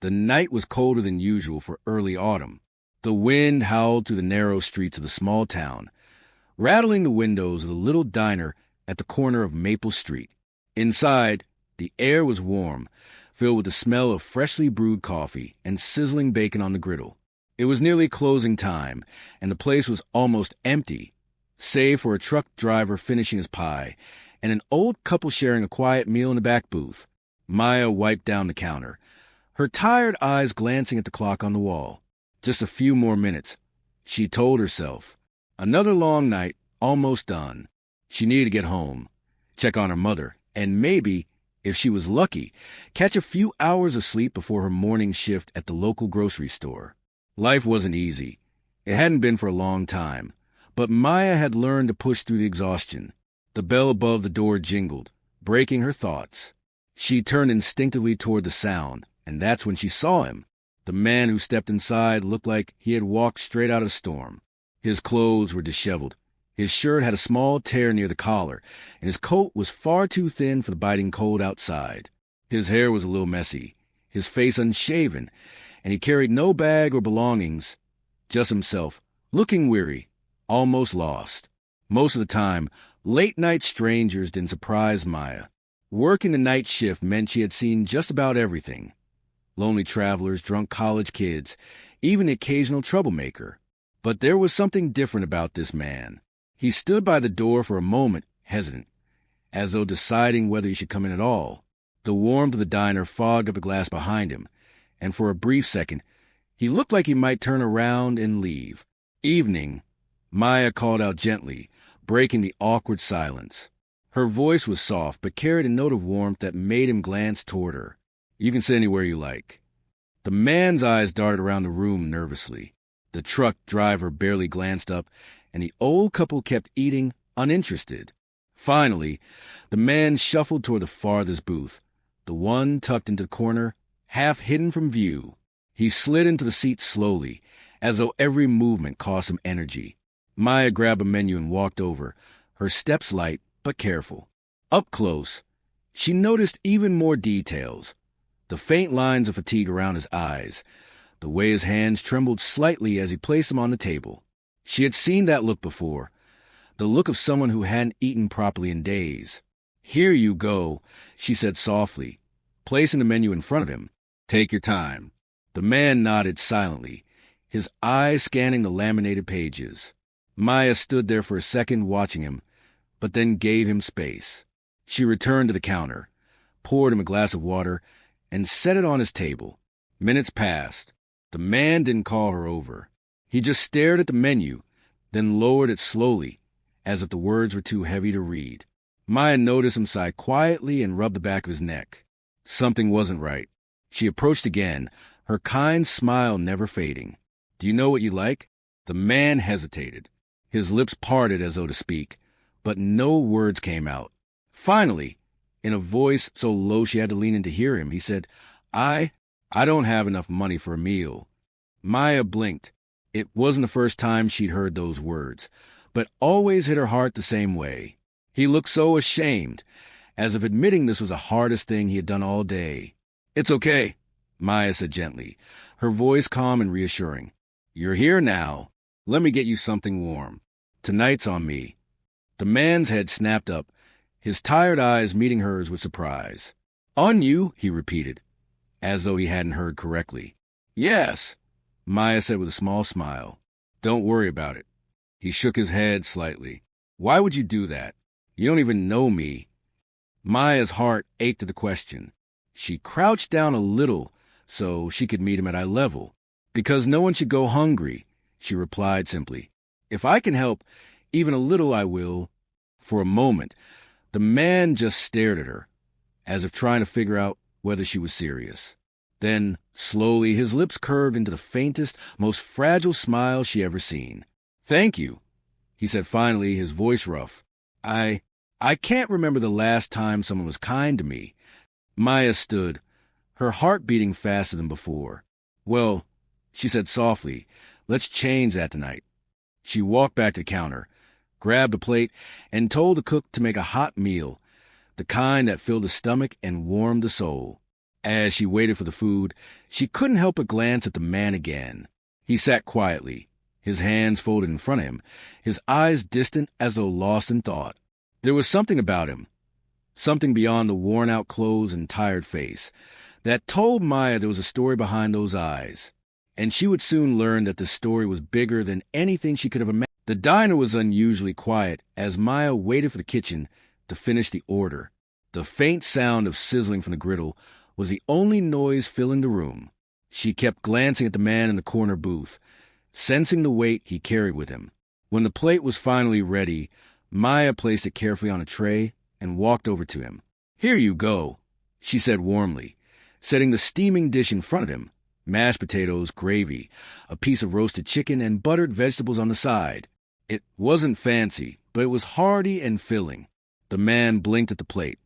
The night was colder than usual for early autumn. The wind howled through the narrow streets of the small town, rattling the windows of the little diner at the corner of Maple Street. Inside, the air was warm, filled with the smell of freshly brewed coffee and sizzling bacon on the griddle. It was nearly closing time, and the place was almost empty, save for a truck driver finishing his pie and an old couple sharing a quiet meal in the back booth. Maya wiped down the counter, her tired eyes glancing at the clock on the wall. Just a few more minutes, she told herself. Another long night, almost done. She needed to get home, check on her mother, and maybe, if she was lucky, catch a few hours of sleep before her morning shift at the local grocery store. Life wasn't easy. It hadn't been for a long time, but Maya had learned to push through the exhaustion. The bell above the door jingled, breaking her thoughts. She turned instinctively toward the sound, and that's when she saw him. The man who stepped inside looked like he had walked straight out of a storm. His clothes were disheveled. His shirt had a small tear near the collar, and his coat was far too thin for the biting cold outside. His hair was a little messy, his face unshaven, and he carried no bag or belongings, just himself, looking weary, almost lost. Most of the time, late-night strangers didn't surprise Maya. Working the night shift meant she had seen just about everything. Lonely travelers, drunk college kids, even the occasional troublemaker. But there was something different about this man. He stood by the door for a moment, hesitant, as though deciding whether he should come in at all. The warmth of the diner fogged up a glass behind him, and for a brief second, he looked like he might turn around and leave. Evening, Maya called out gently, breaking the awkward silence. Her voice was soft, but carried a note of warmth that made him glance toward her. You can sit anywhere you like. The man's eyes darted around the room nervously. The truck driver barely glanced up, and the old couple kept eating, uninterested. Finally, the man shuffled toward the farthest booth, the one tucked into the corner, half hidden from view. He slid into the seat slowly, as though every movement cost him energy. Maya grabbed a menu and walked over, her steps light but careful. Up close, she noticed even more details. The faint lines of fatigue around his eyes, the way his hands trembled slightly as he placed them on the table. She had seen that look before, the look of someone who hadn't eaten properly in days. "Here you go," she said softly, placing the menu in front of him. "Take your time." The man nodded silently, his eyes scanning the laminated pages. Maya stood there for a second watching him, but then gave him space. She returned to the counter, poured him a glass of water, and set it on his table. Minutes passed. The man didn't call her over. He just stared at the menu, then lowered it slowly, as if the words were too heavy to read. Maya noticed him sigh quietly and rub the back of his neck. Something wasn't right. She approached again, her kind smile never fading. "Do you know what you like?" The man hesitated. His lips parted as though to speak, but no words came out. Finally, in a voice so low she had to lean in to hear him, he said, I don't have enough money for a meal." Maya blinked. It wasn't the first time she'd heard those words, but always hit her heart the same way. He looked so ashamed, as if admitting this was the hardest thing he had done all day. "It's okay," Maya said gently, her voice calm and reassuring. "You're here now. Let me get you something warm. Tonight's on me." The man's head snapped up, his tired eyes meeting hers with surprise. "On you?" he repeated, as though he hadn't heard correctly. "Yes," Maya said with a small smile. "Don't worry about it." He shook his head slightly. "Why would you do that? You don't even know me." Maya's heart ached at the question. She crouched down a little so she could meet him at eye level. "Because no one should go hungry," she replied simply. "If I can help, even a little, I will." For a moment, the man just stared at her, as if trying to figure out whether she was serious. Then, slowly, his lips curved into the faintest, most fragile smile she ever seen. "Thank you," he said finally, his voice rough. I can't remember the last time someone was kind to me." Maya stood, her heart beating faster than before. "Well," she said softly, "let's change that tonight." She walked back to the counter, grabbed a plate, and told the cook to make a hot meal, the kind that filled the stomach and warmed the soul. As she waited for the food, she couldn't help but glance at the man again. He sat quietly, his hands folded in front of him, his eyes distant as though lost in thought. There was something about him, something beyond the worn-out clothes and tired face, that told Maya there was a story behind those eyes. And she would soon learn that the story was bigger than anything she could have imagined. The diner was unusually quiet as Maya waited for the kitchen to finish the order. The faint sound of sizzling from the griddle was the only noise filling the room. She kept glancing at the man in the corner booth, sensing the weight he carried with him. When the plate was finally ready, Maya placed it carefully on a tray and walked over to him. "Here you go," she said warmly, setting the steaming dish in front of him. Mashed potatoes, gravy, a piece of roasted chicken, and buttered vegetables on the side. It wasn't fancy, but it was hearty and filling. The man blinked at the plate,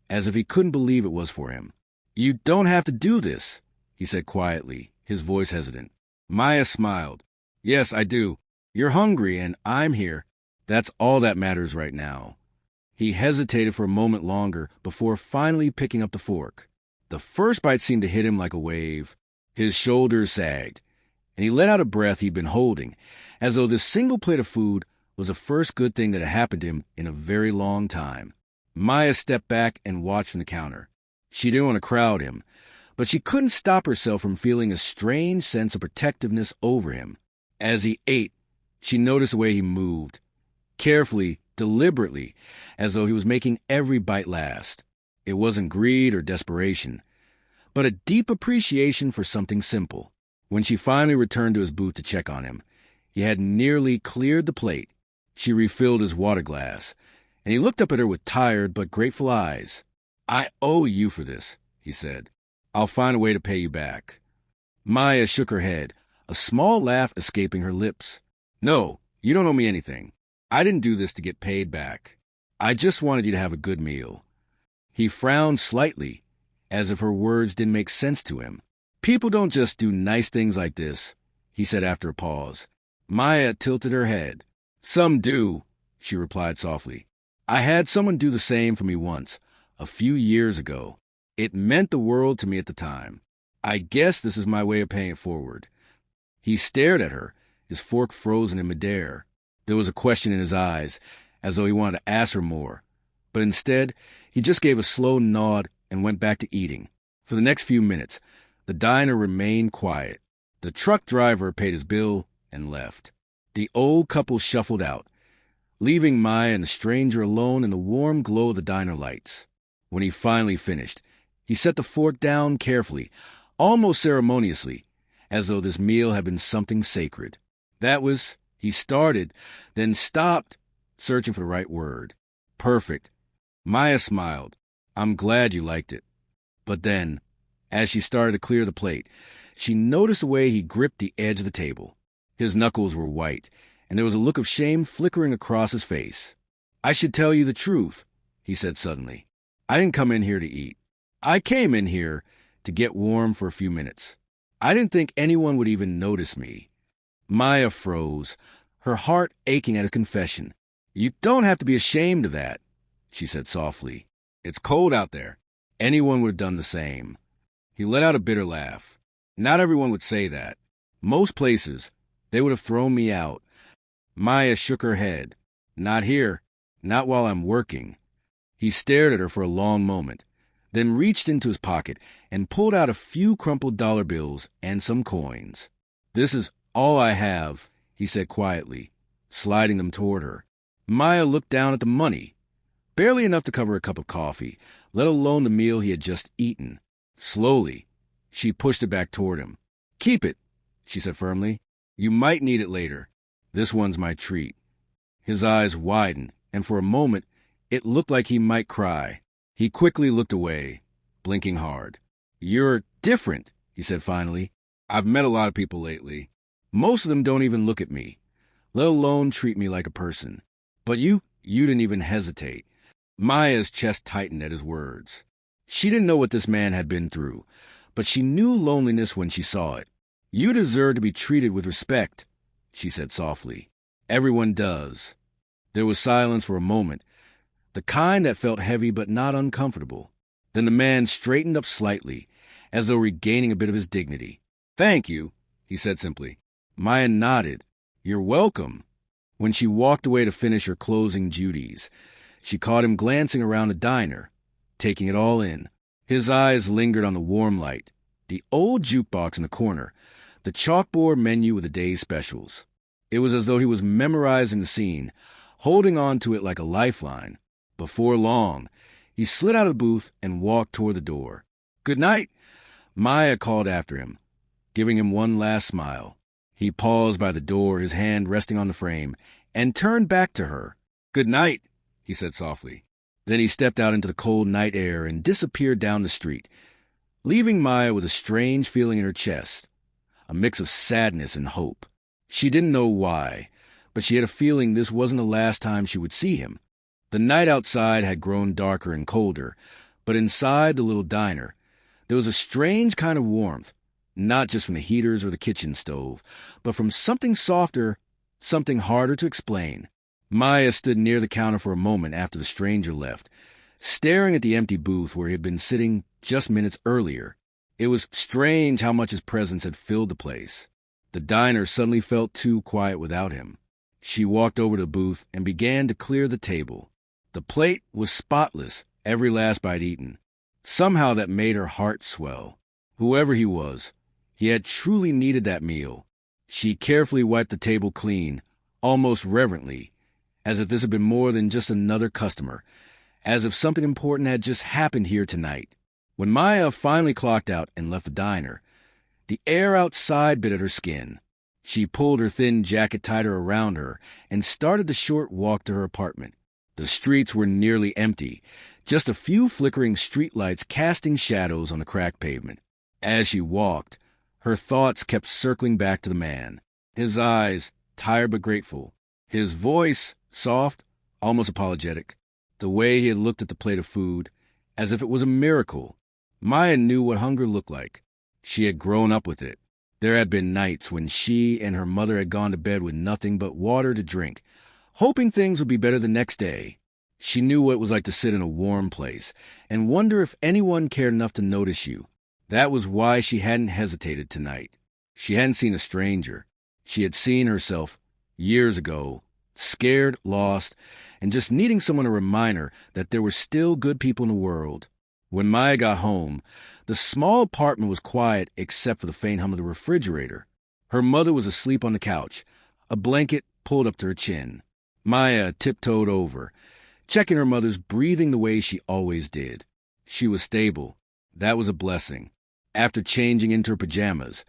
as if he couldn't believe it was for him. "You don't have to do this," he said quietly, his voice hesitant. Maya smiled. "Yes, I do. You're hungry, and I'm here. That's all that matters right now." He hesitated for a moment longer before finally picking up the fork. The first bite seemed to hit him like a wave. His shoulders sagged, and he let out a breath he'd been holding, as though this single plate of food was the first good thing that had happened to him in a very long time. Maya stepped back and watched from the counter. She didn't want to crowd him, but she couldn't stop herself from feeling a strange sense of protectiveness over him. As he ate, she noticed the way he moved, carefully, deliberately, as though he was making every bite last. It wasn't greed or desperation, but a deep appreciation for something simple. When she finally returned to his booth to check on him, he had nearly cleared the plate. She refilled his water glass, and he looked up at her with tired but grateful eyes. "I owe you for this," he said. "I'll find a way to pay you back." Maya shook her head, a small laugh escaping her lips. "No, you don't owe me anything. I didn't do this to get paid back. I just wanted you to have a good meal." He frowned slightly, as if her words didn't make sense to him. "People don't just do nice things like this," he said after a pause. Maya tilted her head. "Some do," she replied softly. "I had someone do the same for me once, a few years ago. It meant the world to me at the time. I guess this is my way of paying it forward." He stared at her, his fork frozen in midair. There was a question in his eyes, as though he wanted to ask her more. But instead, he just gave a slow nod and went back to eating. For the next few minutes, the diner remained quiet. The truck driver paid his bill and left. The old couple shuffled out, leaving Maya and the stranger alone in the warm glow of the diner lights. When he finally finished, he set the fork down carefully, almost ceremoniously, as though this meal had been something sacred. He started, then stopped, searching for the right word. "Perfect." Maya smiled. "I'm glad you liked it." But then, as she started to clear the plate, she noticed the way he gripped the edge of the table. His knuckles were white, and there was a look of shame flickering across his face. "I should tell you the truth," he said suddenly. "I didn't come in here to eat. I came in here to get warm for a few minutes. I didn't think anyone would even notice me." Maya froze, her heart aching at a confession. "You don't have to be ashamed of that," she said softly. "It's cold out there. Anyone would have done the same." He let out a bitter laugh. "Not everyone would say that. Most places, they would have thrown me out." Maya shook her head. "Not here. Not while I'm working." He stared at her for a long moment, then reached into his pocket and pulled out a few crumpled dollar bills and some coins. "This is all I have," he said quietly, sliding them toward her. Maya looked down at the money, barely enough to cover a cup of coffee, let alone the meal he had just eaten. Slowly, she pushed it back toward him. "Keep it," she said firmly. "You might need it later. This one's my treat." His eyes widened, and for a moment, it looked like he might cry. He quickly looked away, blinking hard. "You're different," he said finally. "I've met a lot of people lately. Most of them don't even look at me, let alone treat me like a person. But you didn't even hesitate." Maya's chest tightened at his words. She didn't know what this man had been through, but she knew loneliness when she saw it. "You deserve to be treated with respect," she said softly. "Everyone does." There was silence for a moment, the kind that felt heavy but not uncomfortable. Then the man straightened up slightly, as though regaining a bit of his dignity. "Thank you," he said simply. Maya nodded. "You're welcome." When she walked away to finish her closing duties, she caught him glancing around the diner, taking it all in. His eyes lingered on the warm light, the old jukebox in the corner, the chalkboard menu with the day's specials. It was as though he was memorizing the scene, holding on to it like a lifeline. Before long, he slid out of the booth and walked toward the door. "Good night," Maya called after him, giving him one last smile. He paused by the door, his hand resting on the frame, and turned back to her. "Good night," he said softly. Then he stepped out into the cold night air and disappeared down the street, leaving Maya with a strange feeling in her chest, a mix of sadness and hope. She didn't know why, but she had a feeling this wasn't the last time she would see him. The night outside had grown darker and colder, but inside the little diner, there was a strange kind of warmth, not just from the heaters or the kitchen stove, but from something softer, something harder to explain. Maya stood near the counter for a moment after the stranger left, staring at the empty booth where he had been sitting just minutes earlier. It was strange how much his presence had filled the place. The diner suddenly felt too quiet without him. She walked over to the booth and began to clear the table. The plate was spotless, every last bite eaten. Somehow that made her heart swell. Whoever he was, he had truly needed that meal. She carefully wiped the table clean, almost reverently, as if this had been more than just another customer, as if something important had just happened here tonight. When Maya finally clocked out and left the diner, the air outside bit at her skin. She pulled her thin jacket tighter around her and started the short walk to her apartment. The streets were nearly empty, just a few flickering streetlights casting shadows on the cracked pavement. As she walked, her thoughts kept circling back to the man. His eyes, tired but grateful. His voice, soft, almost apologetic. The way he had looked at the plate of food, as if it was a miracle. Maya knew what hunger looked like. She had grown up with it. There had been nights when she and her mother had gone to bed with nothing but water to drink, hoping things would be better the next day. She knew what it was like to sit in a warm place and wonder if anyone cared enough to notice you. That was why she hadn't hesitated tonight. She hadn't seen a stranger. She had seen herself, years ago, scared, lost, and just needing someone to remind her that there were still good people in the world. When Maya got home, the small apartment was quiet except for the faint hum of the refrigerator. Her mother was asleep on the couch, a blanket pulled up to her chin. Maya tiptoed over, checking her mother's breathing the way she always did. She was stable. That was a blessing. After changing into her pajamas,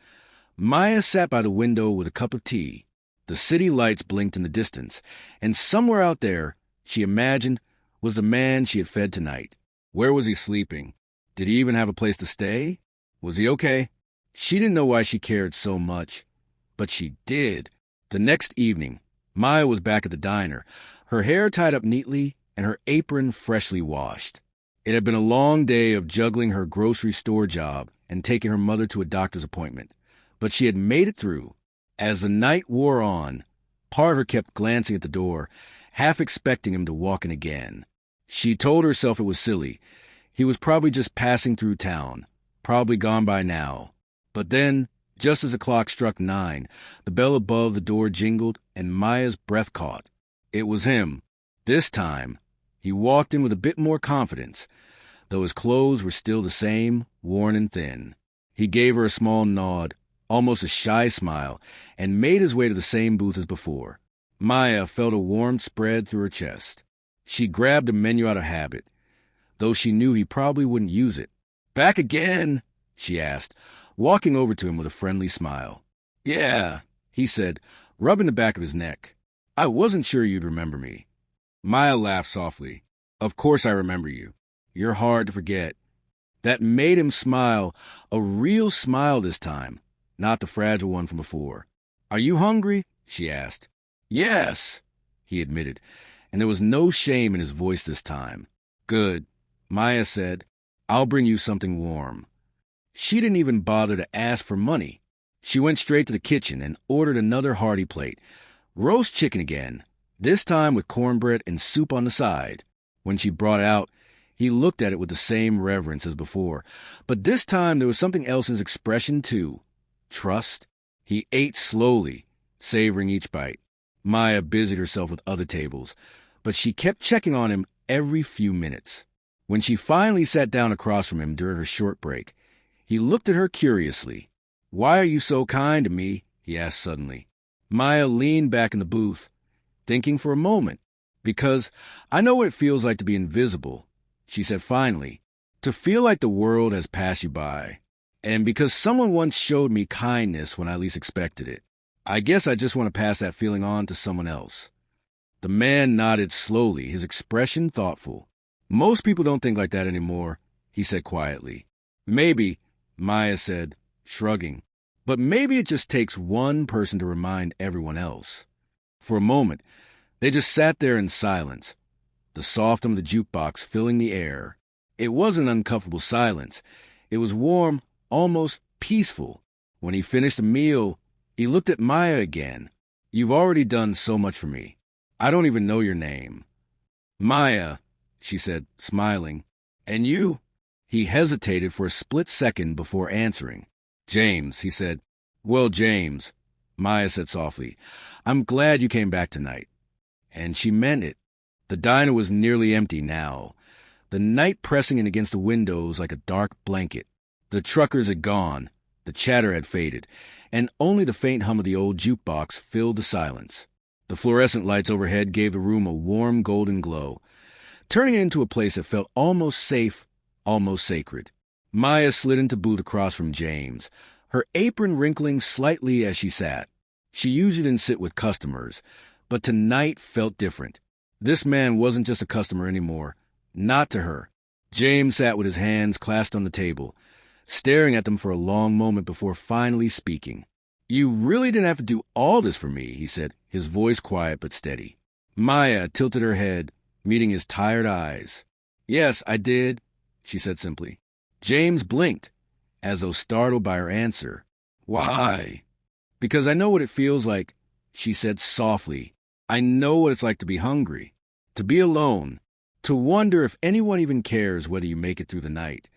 Maya sat by the window with a cup of tea. The city lights blinked in the distance, and somewhere out there, she imagined, was the man she had fed tonight. Where was he sleeping? Did he even have a place to stay? Was he okay? She didn't know why she cared so much, but she did. The next evening, Maya was back at the diner, her hair tied up neatly and her apron freshly washed. It had been a long day of juggling her grocery store job and taking her mother to a doctor's appointment, but she had made it through. As the night wore on, part of her kept glancing at the door, half expecting him to walk in again. She told herself it was silly. He was probably just passing through town, probably gone by now. But then, just as the clock struck 9, the bell above the door jingled and Maya's breath caught. It was him. This time, he walked in with a bit more confidence, though his clothes were still the same, worn and thin. He gave her a small nod, almost a shy smile, and made his way to the same booth as before. Maya felt a warmth spread through her chest. She grabbed a menu out of habit, though she knew he probably wouldn't use it. "Back again?" she asked, walking over to him with a friendly smile. "Yeah," he said, rubbing the back of his neck. "I wasn't sure you'd remember me." Maya laughed softly. "Of course I remember you. You're hard to forget." That made him smile, a real smile this time, not the fragile one from before. "Are you hungry?" she asked. "Yes," he admitted, and there was no shame in his voice this time. "Good," Maya said. "I'll bring you something warm." She didn't even bother to ask for money. She went straight to the kitchen and ordered another hearty plate. Roast chicken again, this time with cornbread and soup on the side. When she brought it out, He looked at it with the same reverence as before, but this time there was something else in his expression too. Trust. He ate slowly, savoring each bite. Maya busied herself with other tables, but she kept checking on him every few minutes. When she finally sat down across from him during her short break, he looked at her curiously. "Why are you so kind to me?" he asked suddenly. Maya leaned back in the booth, thinking for a moment. "Because I know what it feels like to be invisible," she said finally. "To feel like the world has passed you by. And because someone once showed me kindness when I least expected it. I guess I just want to pass that feeling on to someone else." The man nodded slowly, his expression thoughtful. "Most people don't think like that anymore," he said quietly. "Maybe," Maya said, shrugging. "But maybe it just takes one person to remind everyone else." For a moment, they just sat there in silence, the soft hum of the jukebox filling the air. It wasn't an uncomfortable silence. It was warm, almost peaceful. When he finished the meal, he looked at Maya again. "You've already done so much for me. I don't even know your name." "Maya," she said, smiling. "And you?" He hesitated for a split second before answering. "James," he said. "Well, James," Maya said softly, "I'm glad you came back tonight." And she meant it. The diner was nearly empty now, the night pressing in against the windows like a dark blanket. The truckers had gone, the chatter had faded, and only the faint hum of the old jukebox filled the silence. The fluorescent lights overhead gave the room a warm golden glow, turning it into a place that felt almost safe, almost sacred. Maya slid into booth across from James, her apron wrinkling slightly as she sat. She usually didn't sit with customers, but tonight felt different. This man wasn't just a customer anymore, not to her. James sat with his hands clasped on the table, staring at them for a long moment before finally speaking. "You really didn't have to do all this for me," he said, his voice quiet but steady. Maya tilted her head, meeting his tired eyes. "Yes, I did," she said simply. James blinked, as though startled by her answer. "Why?" "Because I know what it feels like," she said softly. "I know what it's like to be hungry, to be alone, to wonder if anyone even cares whether you make it through the night."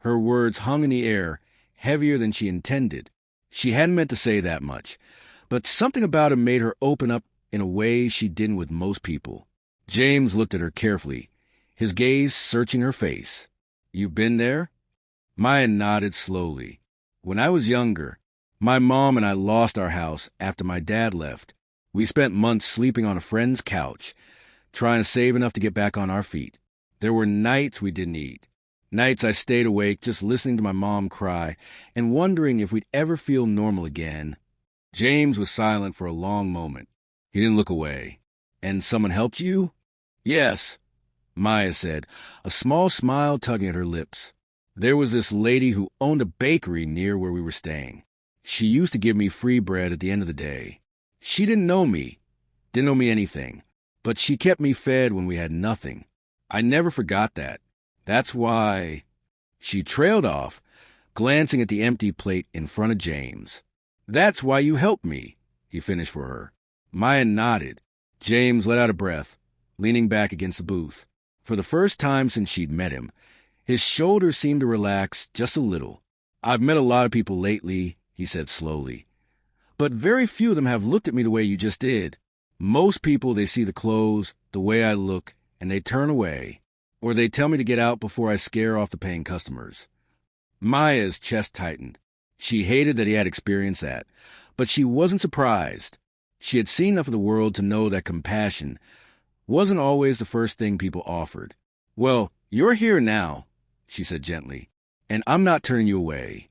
Her words hung in the air, heavier than she intended. She hadn't meant to say that much, but something about him made her open up in a way she didn't with most people. James looked at her carefully, his gaze searching her face. "You've been there?" Maya nodded slowly. "When I was younger, my mom and I lost our house after my dad left. We spent months sleeping on a friend's couch, trying to save enough to get back on our feet. There were nights we didn't eat. Nights I stayed awake just listening to my mom cry and wondering if we'd ever feel normal again." James was silent for a long moment. He didn't look away. "And someone helped you?" "Yes," Maya said, a small smile tugging at her lips. "There was this lady who owned a bakery near where we were staying. She used to give me free bread at the end of the day. She didn't know me anything, but she kept me fed when we had nothing. I never forgot that. That's why—" She trailed off, glancing at the empty plate in front of James. "That's why you helped me," he finished for her. Maya nodded. James let out a breath, leaning back against the booth. For the first time since she'd met him, his shoulders seemed to relax just a little. "I've met a lot of people lately," he said slowly, "but very few of them have looked at me the way you just did. Most people, they see the clothes, the way I look, and they turn away. Or they tell me to get out before I scare off the paying customers." Maya's chest tightened. She hated that he had experienced that, but she wasn't surprised. She had seen enough of the world to know that compassion wasn't always the first thing people offered. "Well, you're here now," she said gently, "and I'm not turning you away."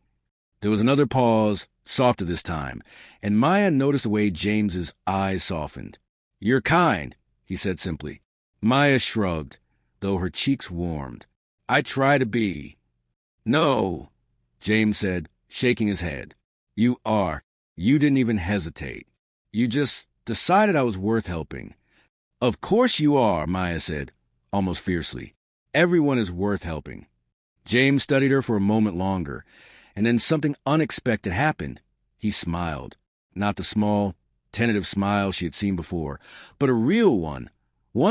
There was another pause, softer this time, and Maya noticed the way James's eyes softened. "You're kind," he said simply. Maya shrugged, though her cheeks warmed. "I try to be." "No," James said, shaking his head. "You are. You didn't even hesitate. You just decided I was worth helping." "Of course you are," Maya said, almost fiercely. "Everyone is worth helping." James studied her for a moment longer, and then something unexpected happened. He smiled. Not the small, tentative smile she had seen before, but a real one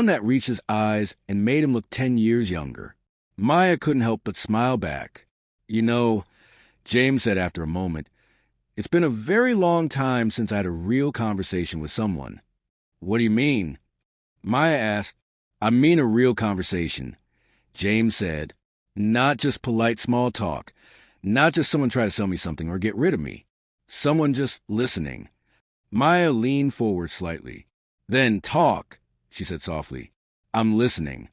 that reached his eyes and made him look 10 years younger. Maya couldn't help but smile back. You know, James said after a moment, it's been a very long time since I had a real conversation with someone. What do you mean? Maya asked. I mean a real conversation, James said. Not just polite small talk. Not just someone try to sell me something or get rid of me. Someone just listening. Maya leaned forward slightly. Then talk, she said softly. I'm listening.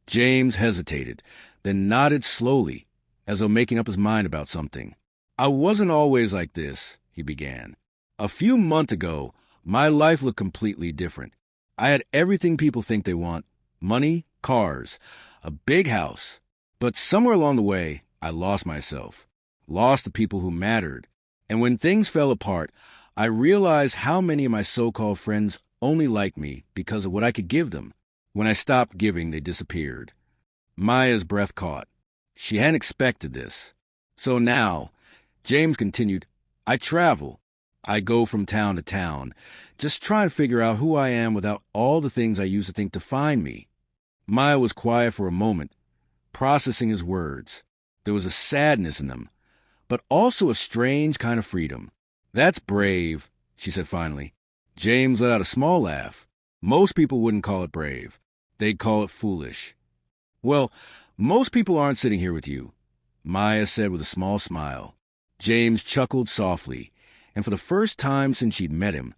James hesitated, then nodded slowly, as though making up his mind about something. I wasn't always like this, he began. A few months ago, my life looked completely different. I had everything people think they want. Money, cars, a big house. But somewhere along the way, I lost myself. Lost the people who mattered. And when things fell apart, I realized how many of my so-called friends only liked me because of what I could give them. When I stopped giving, they disappeared. Maya's breath caught. She hadn't expected this. So now, James continued, I travel. I go from town to town, just trying to figure out who I am without all the things I used to think define me. Maya was quiet for a moment, processing his words. There was a sadness in them, but also a strange kind of freedom. That's brave, she said finally. James let out a small laugh. Most people wouldn't call it brave. They'd call it foolish. Well, most people aren't sitting here with you, Maya said with a small smile. James chuckled softly, and for the first time since she'd met him,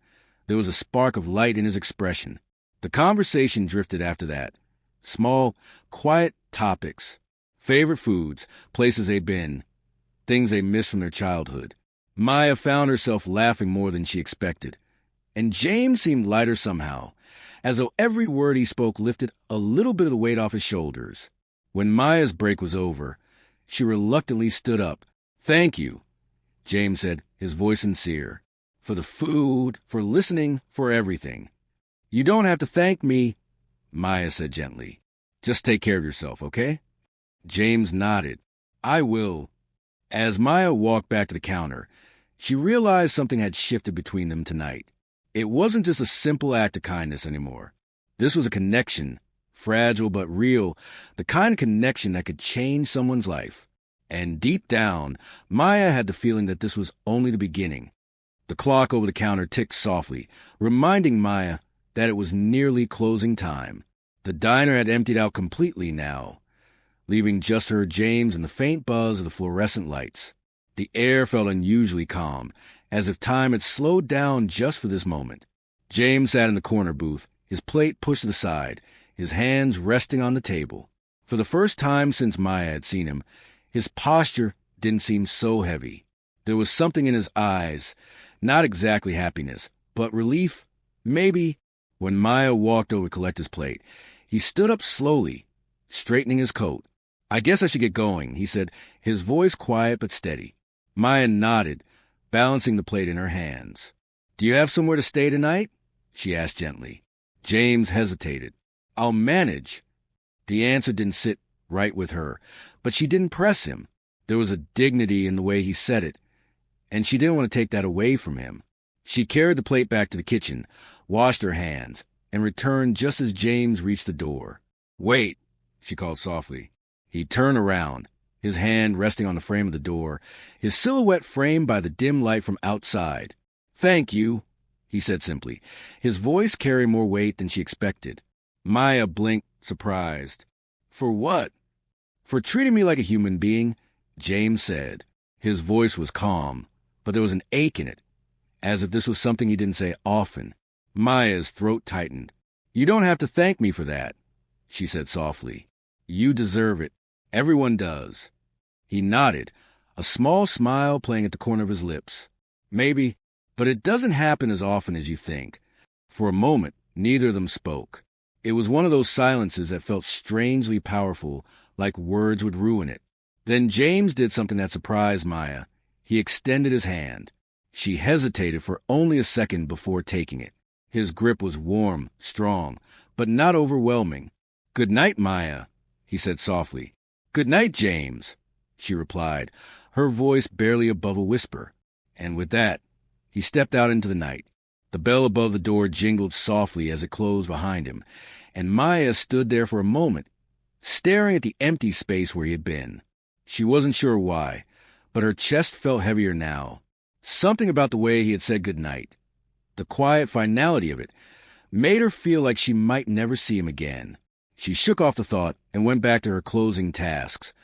there was a spark of light in his expression. The conversation drifted after that. Small, quiet topics. Favorite foods, places they'd been, things they missed from their childhood. Maya found herself laughing more than she expected. And James seemed lighter somehow, as though every word he spoke lifted a little bit of the weight off his shoulders. When Maya's break was over, she reluctantly stood up. Thank you, James said, his voice sincere. For the food, for listening, for everything. You don't have to thank me, Maya said gently. Just take care of yourself, okay? James nodded. I will. As Maya walked back to the counter, she realized something had shifted between them tonight. It wasn't just a simple act of kindness anymore. This was a connection, fragile but real, the kind of connection that could change someone's life. And deep down, Maya had the feeling that this was only the beginning. The clock over the counter ticked softly, reminding Maya that it was nearly closing time. The diner had emptied out completely now, leaving just her, James, and the faint buzz of the fluorescent lights. The air felt unusually calm, as if time had slowed down just for this moment. James sat in the corner booth, his plate pushed to the side, his hands resting on the table. For the first time since Maya had seen him, his posture didn't seem so heavy. There was something in his eyes, not exactly happiness, but relief, maybe. When Maya walked over to collect his plate, he stood up slowly, straightening his coat. I guess I should get going, he said, his voice quiet but steady. Maya nodded, balancing the plate in her hands. Do you have somewhere to stay tonight? She asked gently. James hesitated. I'll manage. The answer didn't sit right with her, but she didn't press him. There was a dignity in the way he said it, and she didn't want to take that away from him. She carried the plate back to the kitchen, washed her hands, and returned just as James reached the door. Wait, she called softly. He turned around, his hand resting on the frame of the door, his silhouette framed by the dim light from outside. Thank you, he said simply, his voice carrying more weight than she expected. Maya blinked, surprised. For what? For treating me like a human being, James said. His voice was calm, but there was an ache in it, as if this was something he didn't say often. Maya's throat tightened. You don't have to thank me for that, she said softly. You deserve it. Everyone does. He nodded, a small smile playing at the corner of his lips. Maybe, but it doesn't happen as often as you think. For a moment, neither of them spoke. It was one of those silences that felt strangely powerful, like words would ruin it. Then James did something that surprised Maya. He extended his hand. She hesitated for only a second before taking it. His grip was warm, strong, but not overwhelming. Good night, Maya, he said softly. Good night, James, she replied, her voice barely above a whisper. And with that, he stepped out into the night. The bell above the door jingled softly as it closed behind him, and Maya stood there for a moment, staring at the empty space where he had been. She wasn't sure why, but her chest felt heavier now. Something about the way he had said goodnight, the quiet finality of it, made her feel like she might never see him again. She shook off the thought and went back to her closing tasks,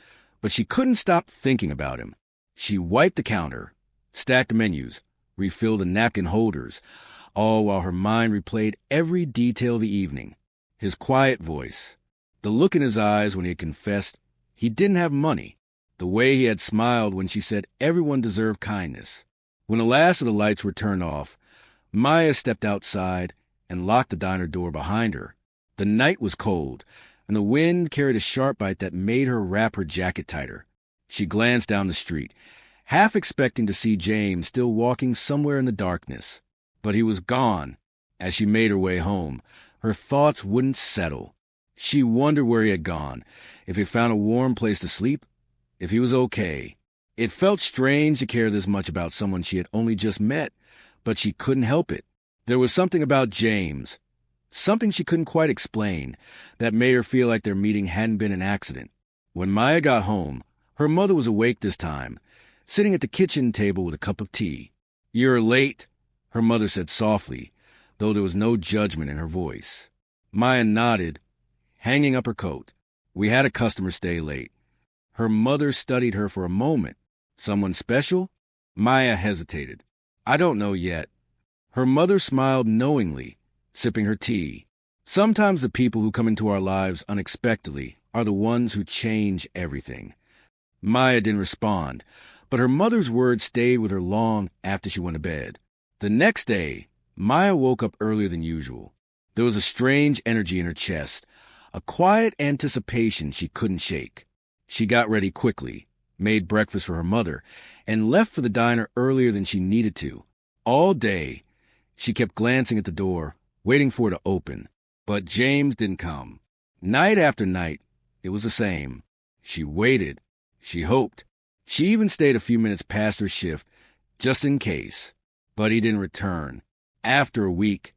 but she couldn't stop thinking about him. She wiped the counter, stacked the menus, refilled the napkin holders, all while her mind replayed every detail of the evening. His quiet voice, the look in his eyes when he had confessed he didn't have money, the way he had smiled when she said everyone deserved kindness. When the last of the lights were turned off, Maya stepped outside and locked the diner door behind her. The night was cold, and the wind carried a sharp bite that made her wrap her jacket tighter. She glanced down the street, half expecting to see James still walking somewhere in the darkness. But he was gone. As she made her way home, her thoughts wouldn't settle. She wondered where he had gone, if he found a warm place to sleep, if he was okay. It felt strange to care this much about someone she had only just met, but she couldn't help it. There was something about James, something she couldn't quite explain, that made her feel like their meeting hadn't been an accident. When Maya got home, her mother was awake this time, sitting at the kitchen table with a cup of tea. "You're late," her mother said softly, though there was no judgment in her voice. Maya nodded, hanging up her coat. "We had a customer stay late." Her mother studied her for a moment. "Someone special?" Maya hesitated. "I don't know yet." Her mother smiled knowingly, sipping her tea. Sometimes the people who come into our lives unexpectedly are the ones who change everything. Maya didn't respond, but her mother's words stayed with her long after she went to bed. The next day, Maya woke up earlier than usual. There was a strange energy in her chest, a quiet anticipation she couldn't shake. She got ready quickly, made breakfast for her mother, and left for the diner earlier than she needed to. All day, she kept glancing at the door, waiting for it to open. But James didn't come. Night after night, it was the same. She waited. She hoped. She even stayed a few minutes past her shift, just in case. But he didn't return. After a week,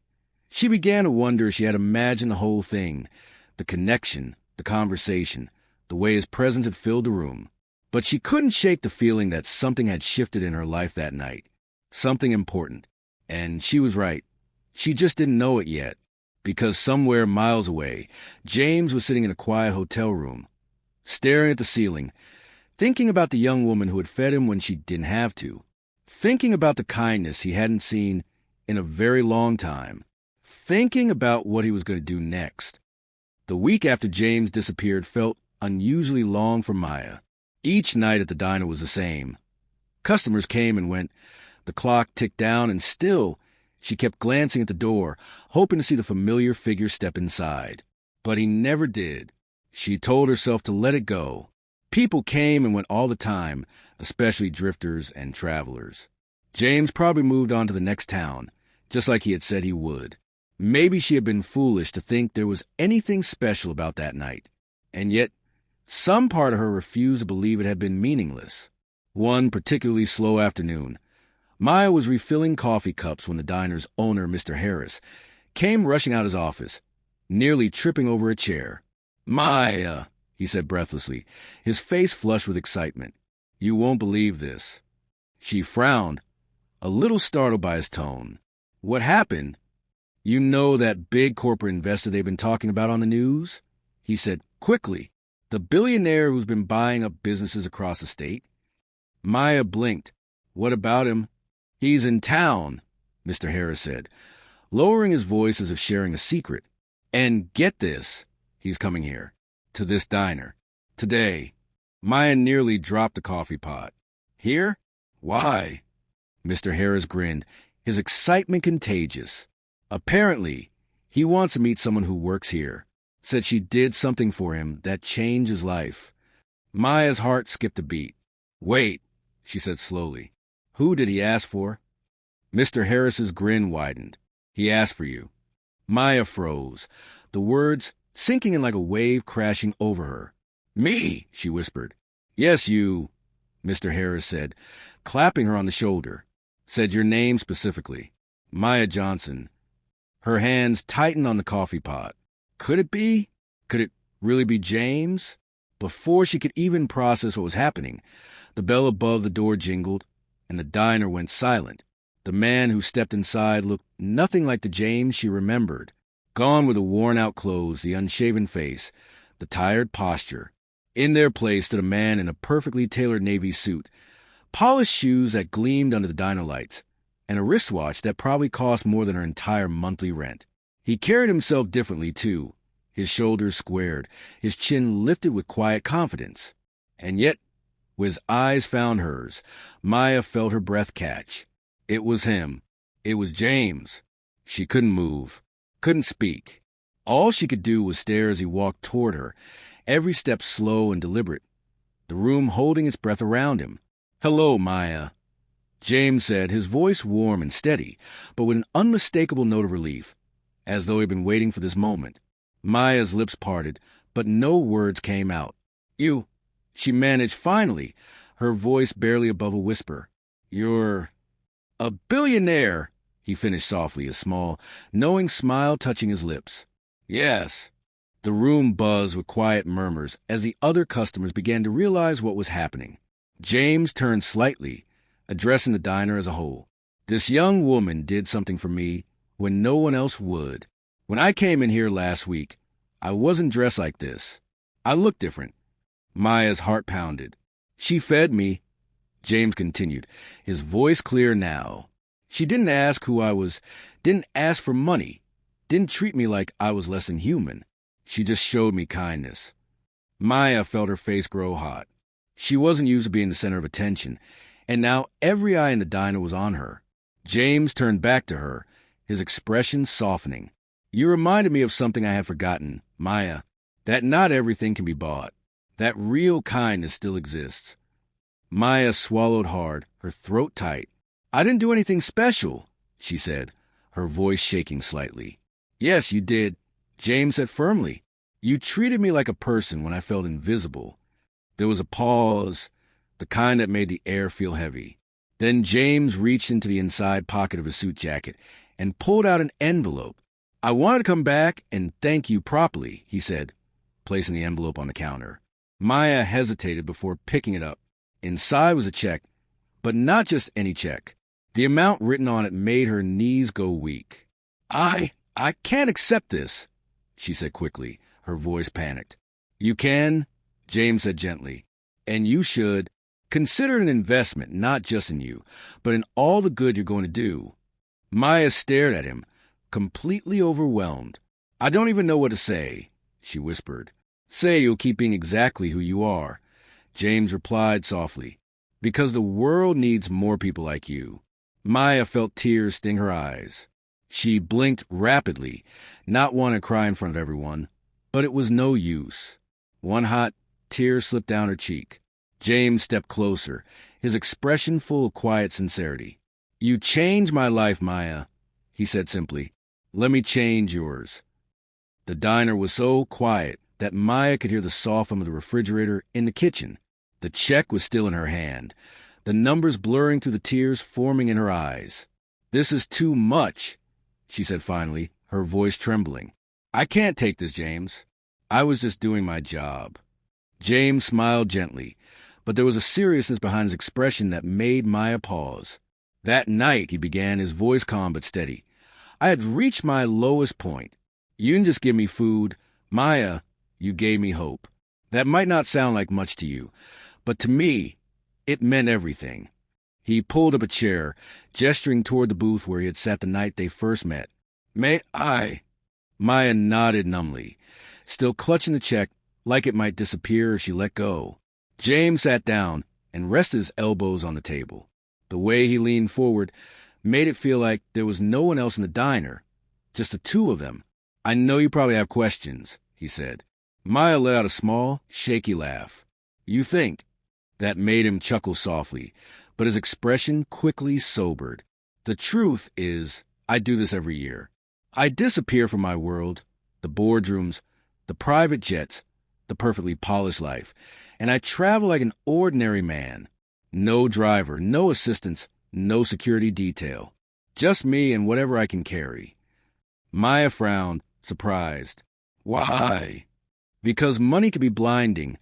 she began to wonder if she had imagined the whole thing, the connection, the conversation, the way his presence had filled the room. But she couldn't shake the feeling that something had shifted in her life that night. Something important. And she was right. She just didn't know it yet. Because somewhere miles away, James was sitting in a quiet hotel room, staring at the ceiling, thinking about the young woman who had fed him when she didn't have to, thinking about the kindness he hadn't seen in a very long time, thinking about what he was going to do next. The week after James disappeared felt unusually long for Maya. Each night at the diner was the same. Customers came and went. The clock ticked down, and still she kept glancing at the door, hoping to see the familiar figure step inside. But he never did. She told herself to let it go. People came and went all the time, especially drifters and travelers. James probably moved on to the next town, just like he had said he would. Maybe she had been foolish to think there was anything special about that night. And yet, some part of her refused to believe it had been meaningless. One particularly slow afternoon, Maya was refilling coffee cups when the diner's owner, Mr. Harris, came rushing out of his office, nearly tripping over a chair. "Maya," he said breathlessly, his face flushed with excitement. "You won't believe this." She frowned, a little startled by his tone. "What happened?" "You know that big corporate investor they've been talking about on the news?" he said quickly. "The billionaire who's been buying up businesses across the state?" Maya blinked. "What about him?" "He's in town," Mr. Harris said, lowering his voice as if sharing a secret. "And get this, he's coming here, to this diner, today." Maya nearly dropped the coffee pot. "Here? Why?" Mr. Harris grinned, his excitement contagious. "Apparently, he wants to meet someone who works here. Said she did something for him that changed his life." Maya's heart skipped a beat. "Wait," she said slowly. "Who did he ask for?" Mr. Harris's grin widened. "He asked for you." Maya froze, the words sinking in like a wave crashing over her. "Me?" she whispered. "Yes, you," Mr. Harris said, clapping her on the shoulder. "Said your name specifically. Maya Johnson." Her hands tightened on the coffee pot. Could it be? Could it really be James? Before she could even process what was happening, the bell above the door jingled, and the diner went silent. The man who stepped inside looked nothing like the James she remembered. Gone were the worn-out clothes, the unshaven face, the tired posture. In their place stood a man in a perfectly tailored navy suit, polished shoes that gleamed under the diner lights, and a wristwatch that probably cost more than her entire monthly rent. He carried himself differently, too, his shoulders squared, his chin lifted with quiet confidence. And yet, when his eyes found hers, Maya felt her breath catch. It was him. It was James. She couldn't move, couldn't speak. All she could do was stare as he walked toward her, every step slow and deliberate, the room holding its breath around him. "Hello, Maya," James said, his voice warm and steady, but with an unmistakable note of relief, as though he'd been waiting for this moment. Maya's lips parted, but no words came out. "You," she managed finally, her voice barely above a whisper. "You're a billionaire," he finished softly, a small, knowing smile touching his lips. "Yes." The room buzzed with quiet murmurs as the other customers began to realize what was happening. James turned slightly, addressing the diner as a whole. "This young woman did something for me when no one else would. When I came in here last week, I wasn't dressed like this. I looked different." Maya's heart pounded. "She fed me," James continued, his voice clear now. "She didn't ask who I was, didn't ask for money, didn't treat me like I was less than human. She just showed me kindness." Maya felt her face grow hot. She wasn't used to being the center of attention, and now every eye in the diner was on her. James turned back to her, his expression softening. "You reminded me of something I had forgotten, Maya, that not everything can be bought, that real kindness still exists." Maya swallowed hard, her throat tight. "I didn't do anything special," she said, her voice shaking slightly. "Yes, you did," James said firmly. "You treated me like a person when I felt invisible." There was a pause, the kind that made the air feel heavy. Then James reached into the inside pocket of his suit jacket and pulled out an envelope. "I wanted to come back and thank you properly," he said, placing the envelope on the counter. Maya hesitated before picking it up. Inside was a check, but not just any check. The amount written on it made her knees go weak. I can't accept this," she said quickly, her voice panicked. "You can," James said gently, "and you should. Consider it an investment, not just in you, but in all the good you're going to do." Maya stared at him, completely overwhelmed. "I don't even know what to say," she whispered. "Say you'll keep being exactly who you are," James replied softly, "because the world needs more people like you." Maya felt tears sting her eyes. She blinked rapidly, not wanting to cry in front of everyone, but it was no use. One hot tear slipped down her cheek. James stepped closer, his expression full of quiet sincerity. "You changed my life, Maya," he said simply. "Let me change yours." The diner was so quiet that Maya could hear the soft hum of the refrigerator in the kitchen. The check was still in her hand, the numbers blurring through the tears forming in her eyes. "This is too much," she said finally, her voice trembling. "I can't take this, James. I was just doing my job." James smiled gently, but there was a seriousness behind his expression that made Maya pause. "That night," he began, his voice calm but steady, "I had reached my lowest point. You didn't just give me food. Maya, you gave me hope. That might not sound like much to you, but to me, it meant everything." He pulled up a chair, gesturing toward the booth where he had sat the night they first met. "May I?" Maya nodded numbly, still clutching the check like it might disappear if she let go. James sat down and rested his elbows on the table. The way he leaned forward made it feel like there was no one else in the diner, just the two of them. "I know you probably have questions," he said. Maya let out a small, shaky laugh. "You think?" That made him chuckle softly, but his expression quickly sobered. "The truth is, I do this every year. I disappear from my world, the boardrooms, the private jets, the perfectly polished life, and I travel like an ordinary man. No driver, no assistants, no security detail. Just me and whatever I can carry." Maya frowned, surprised. "Why?" Because money can be blinding,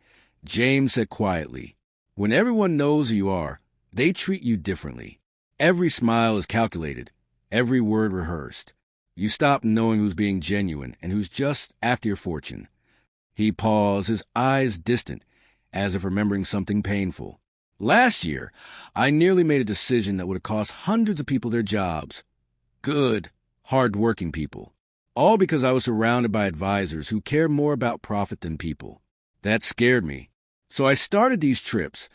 James said quietly. When everyone knows who you are, they treat you differently. Every smile is calculated, every word rehearsed. You stop knowing who's being genuine and who's just after your fortune. He paused, his eyes distant, as if remembering something painful. Last year, I nearly made a decision that would have cost hundreds of people their jobs. Good, hard-working people. All because I was surrounded by advisors who cared more about profit than people. That scared me. So I started these trips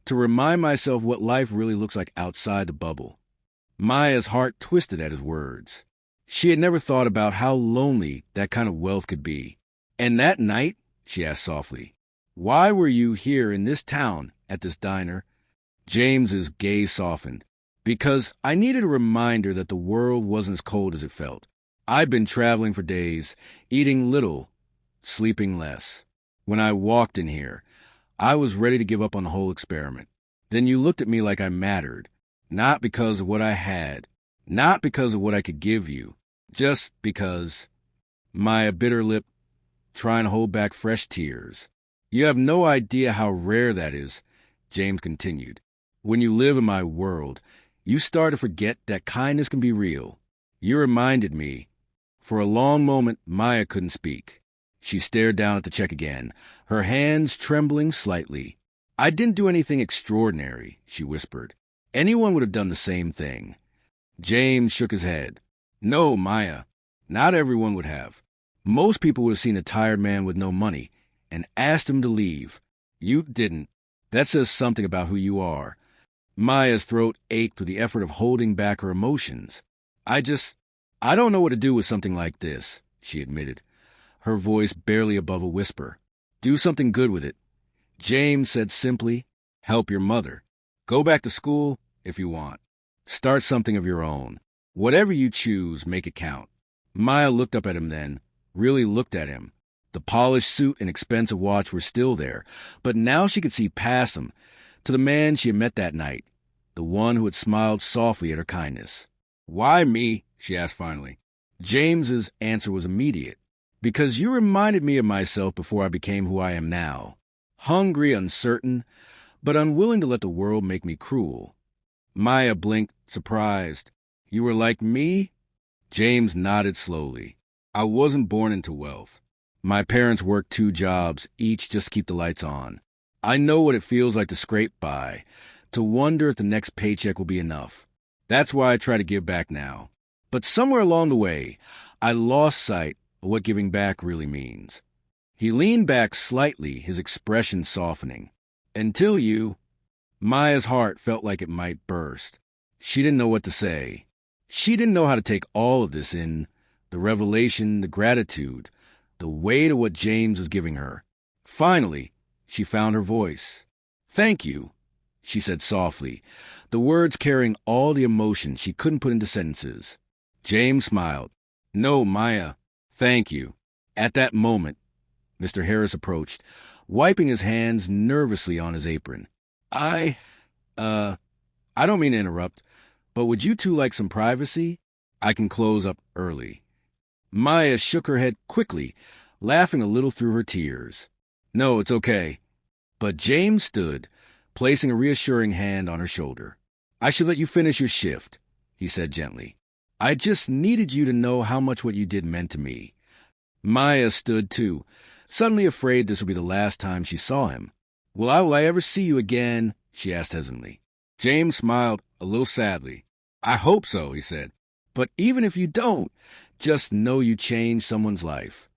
to remind myself what life really looks like outside the bubble. Maya's heart twisted at his words. She had never thought about how lonely that kind of wealth could be. And that night, she asked softly, why were you here in this town at this diner? James's gaze softened. Because I needed a reminder that the world wasn't as cold as it felt. I'd been traveling for days, eating little, sleeping less. When I walked in here, I was ready to give up on the whole experiment. Then you looked at me like I mattered, not because of what I had, not because of what I could give you, just because. Maya bit her lip, trying to hold back fresh tears. You have no idea how rare that is, James continued. When you live in my world, you start to forget that kindness can be real. You reminded me. For a long moment, Maya couldn't speak. She stared down at the check again, her hands trembling slightly. I didn't do anything extraordinary, she whispered. Anyone would have done the same thing. James shook his head. No, Maya, not everyone would have. Most people would have seen a tired man with no money and asked him to leave. You didn't. That says something about who you are. Maya's throat ached with the effort of holding back her emotions. I don't know what to do with something like this, she admitted, her voice barely above a whisper. Do something good with it. James said simply, help your mother. Go back to school if you want. Start something of your own. Whatever you choose, make it count. Maya looked up at him then, really looked at him. The polished suit and expensive watch were still there, but now she could see past them, to the man she had met that night, the one who had smiled softly at her kindness. Why me? She asked finally. James's answer was immediate. Because you reminded me of myself before I became who I am now. Hungry, uncertain, but unwilling to let the world make me cruel. Maya blinked, surprised. You were like me? James nodded slowly. I wasn't born into wealth. My parents worked 2 jobs, each just to keep the lights on. I know what it feels like to scrape by, to wonder if the next paycheck will be enough. That's why I try to give back now. But somewhere along the way, I lost sight of what giving back really means. He leaned back slightly, his expression softening. Until you... Maya's heart felt like it might burst. She didn't know what to say. She didn't know how to take all of this in, the revelation, the gratitude, the weight of what James was giving her. Finally, she found her voice. Thank you, she said softly, the words carrying all the emotion she couldn't put into sentences. James smiled. No, Maya, thank you. At that moment, Mr. Harris approached, wiping his hands nervously on his apron. I don't mean to interrupt, but would you two like some privacy? I can close up early. Maya shook her head quickly, laughing a little through her tears. No, it's okay. But James stood, placing a reassuring hand on her shoulder. I should let you finish your shift, he said gently. I just needed you to know how much what you did meant to me. Maya stood too, suddenly afraid this would be the last time she saw him. Will I ever see you again? She asked hesitantly. James smiled a little sadly. I hope so, he said. But even if you don't, just know you changed someone's life.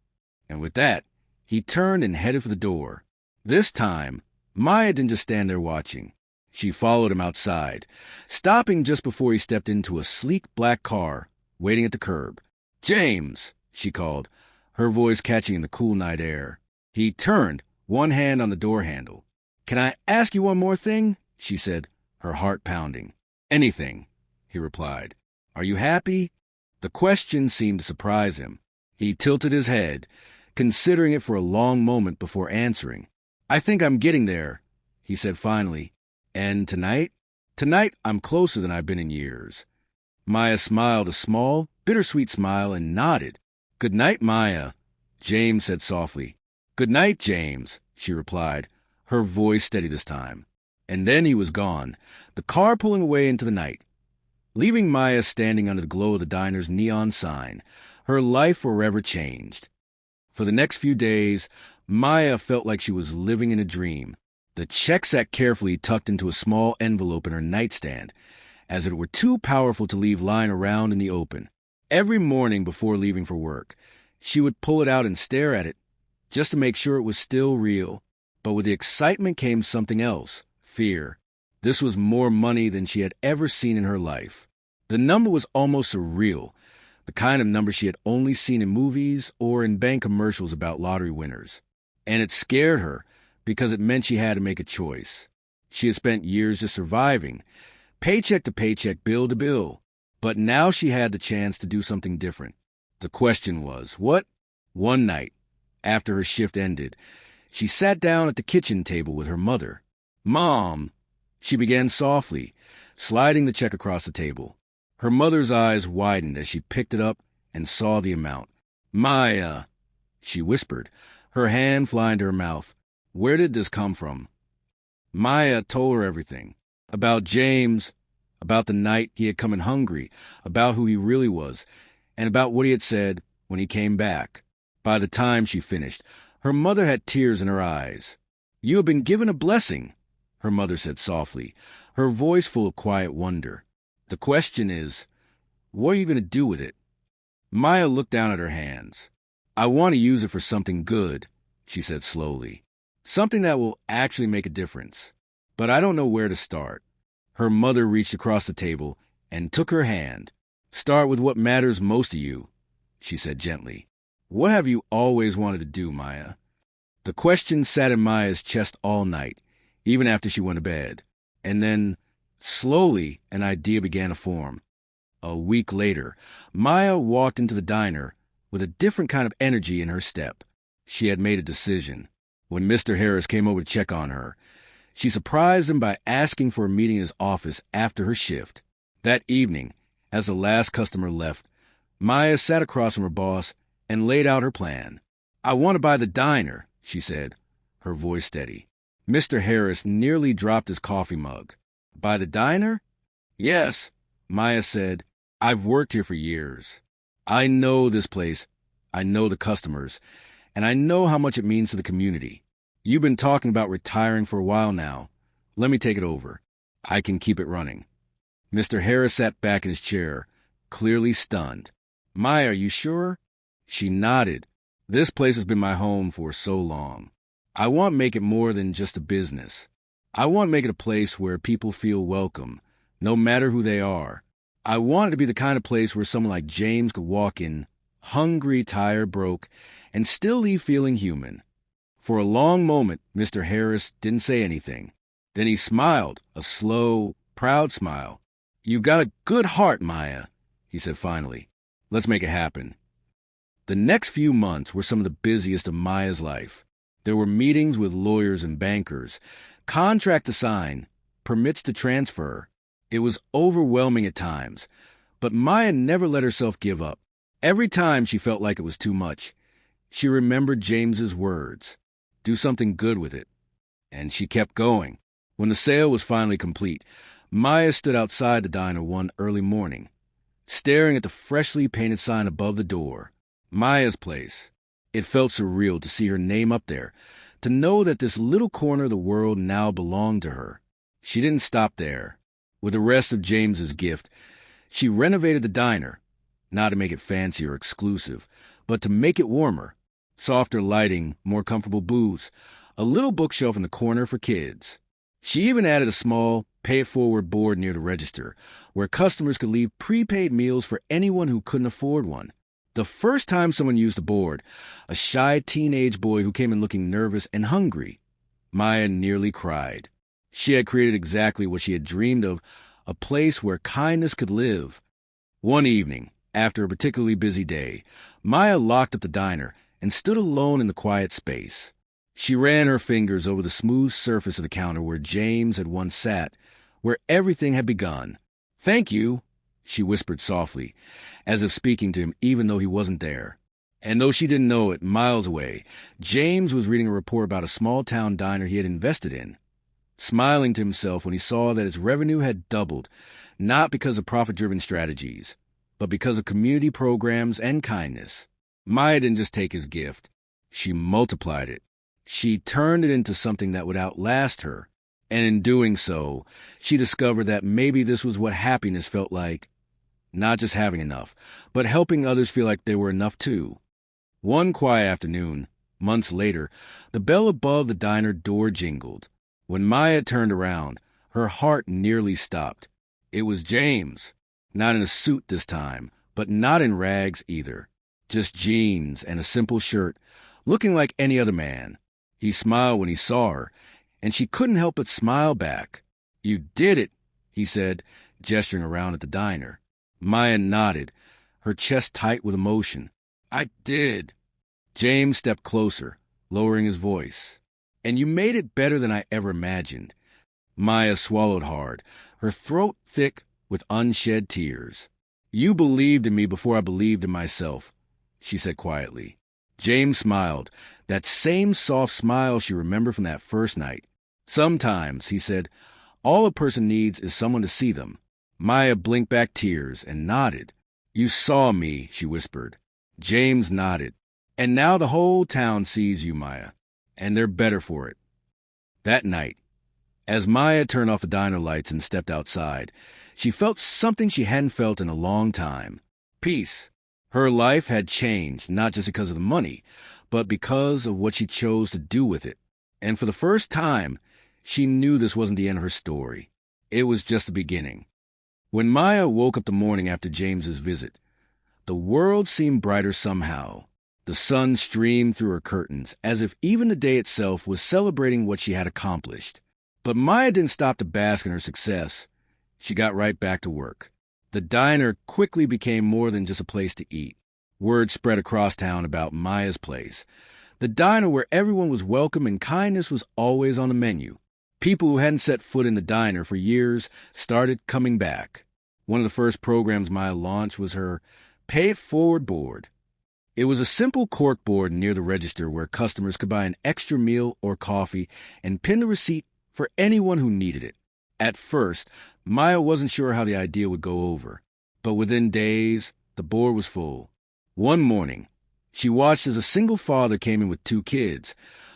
And with that, he turned and headed for the door. This time, Maya didn't just stand there watching. She followed him outside, stopping just before he stepped into a sleek black car, waiting at the curb. James, she called, her voice catching in the cool night air. He turned, one hand on the door handle. Can I ask you one more thing? She said, her heart pounding. Anything, he replied. Are you happy? The question seemed to surprise him. He tilted his head, considering it for a long moment before answering. I think I'm getting there, he said finally. And tonight? Tonight I'm closer than I've been in years. Maya smiled a small, bittersweet smile and nodded. Good night, Maya, James said softly. "Good night, James," she replied, her voice steady this time. And then he was gone, the car pulling away into the night, leaving Maya standing under the glow of the diner's neon sign. Her life forever changed. For the next few days, Maya felt like she was living in a dream. The check sat carefully tucked into a small envelope in her nightstand, as if it were too powerful to leave lying around in the open. Every morning before leaving for work, she would pull it out and stare at it, just to make sure it was still real. But with the excitement came something else, fear. This was more money than she had ever seen in her life. The number was almost surreal, the kind of number she had only seen in movies or in bank commercials about lottery winners. And it scared her, because it meant she had to make a choice. She had spent years just surviving, paycheck to paycheck, bill to bill. But now she had the chance to do something different. The question was, what? One night, after her shift ended, she sat down at the kitchen table with her mother. "Mom," she began softly, sliding the check across the table. Her mother's eyes widened as she picked it up and saw the amount. "Maya," she whispered, her hand flying to her mouth. "Where did this come from?" Maya told her everything. About James, about the night he had come in hungry, about who he really was, and about what he had said when he came back. By the time she finished, her mother had tears in her eyes. "You have been given a blessing," her mother said softly, her voice full of quiet wonder. "The question is, what are you going to do with it?" Maya looked down at her hands. "I want to use it for something good," she said slowly. "Something that will actually make a difference. But I don't know where to start." Her mother reached across the table and took her hand. "Start with what matters most to you," she said gently. "What have you always wanted to do, Maya?" The question sat in Maya's chest all night, even after she went to bed. And then, slowly, an idea began to form. A week later, Maya walked into the diner with a different kind of energy in her step. She had made a decision. When Mr. Harris came over to check on her, she surprised him by asking for a meeting in his office after her shift. That evening, as the last customer left, Maya sat across from her boss and laid out her plan. "I want to buy the diner," she said, her voice steady. Mr. Harris nearly dropped his coffee mug. "Buy the diner?" "Yes," Maya said. "I've worked here for years. I know this place, I know the customers, and I know how much it means to the community. You've been talking about retiring for a while now. Let me take it over. I can keep it running." Mr. Harris sat back in his chair, clearly stunned. "Maya, are you sure?" She nodded. "This place has been my home for so long. I want to make it more than just a business. I want to make it a place where people feel welcome, no matter who they are. I want it to be the kind of place where someone like James could walk in, hungry, tired, broke, and still leave feeling human." For a long moment, Mr. Harris didn't say anything. Then he smiled, a slow, proud smile. "You've got a good heart, Maya," he said finally. "Let's make it happen." The next few months were some of the busiest of Maya's life. There were meetings with lawyers and bankers, contract to sign, permits to transfer. It was overwhelming at times, but Maya never let herself give up. Every time she felt like it was too much, she remembered James's words. Do something good with it. And she kept going. When the sale was finally complete, Maya stood outside the diner one early morning, staring at the freshly painted sign above the door. Maya's place. It felt surreal to see her name up there, to know that this little corner of the world now belonged to her. She didn't stop there. With the rest of James's gift, she renovated the diner, not to make it fancy or exclusive, but to make it warmer. Softer lighting, more comfortable booths, a little bookshelf in the corner for kids. She even added a small, pay-it-forward board near the register, where customers could leave prepaid meals for anyone who couldn't afford one. The first time someone used the board, a shy teenage boy who came in looking nervous and hungry, Maya nearly cried. She had created exactly what she had dreamed of, a place where kindness could live. One evening, after a particularly busy day, Maya locked up the diner and stood alone in the quiet space. She ran her fingers over the smooth surface of the counter where James had once sat, where everything had begun. "Thank you," she whispered softly, as if speaking to him even though he wasn't there. And though she didn't know it, miles away, James was reading a report about a small-town diner he had invested in, smiling to himself when he saw that its revenue had doubled, not because of profit-driven strategies, but because of community programs and kindness. Maya didn't just take his gift. She multiplied it. She turned it into something that would outlast her. And in doing so, she discovered that maybe this was what happiness felt like. Not just having enough, but helping others feel like they were enough too. One quiet afternoon, months later, the bell above the diner door jingled. When Maya turned around, her heart nearly stopped. It was James. Not in a suit this time, but not in rags either. Just jeans and a simple shirt, looking like any other man. He smiled when he saw her, and she couldn't help but smile back. "You did it," he said, gesturing around at the diner. Maya nodded, her chest tight with emotion. "I did." James stepped closer, lowering his voice. "And you made it better than I ever imagined." Maya swallowed hard, her throat thick with unshed tears. "You believed in me before I believed in myself," she said quietly. James smiled, that same soft smile she remembered from that first night. "Sometimes," he said, "all a person needs is someone to see them." Maya blinked back tears and nodded. "You saw me," she whispered. James nodded. "And now the whole town sees you, Maya, and they're better for it." That night, as Maya turned off the diner lights and stepped outside, she felt something she hadn't felt in a long time. Peace. Her life had changed, not just because of the money, but because of what she chose to do with it. And for the first time, she knew this wasn't the end of her story. It was just the beginning. When Maya woke up the morning after James's visit, the world seemed brighter somehow. The sun streamed through her curtains, as if even the day itself was celebrating what she had accomplished. But Maya didn't stop to bask in her success. She got right back to work. The diner quickly became more than just a place to eat. Word spread across town about Maya's place. The diner where everyone was welcome and kindness was always on the menu. People who hadn't set foot in the diner for years started coming back. One of the first programs Maya launched was her Pay It Forward board. It was a simple cork board near the register where customers could buy an extra meal or coffee and pin the receipt for anyone who needed it. At first, Maya wasn't sure how the idea would go over, but within days, the board was full. One morning, she watched as a single father came in with 2 kids,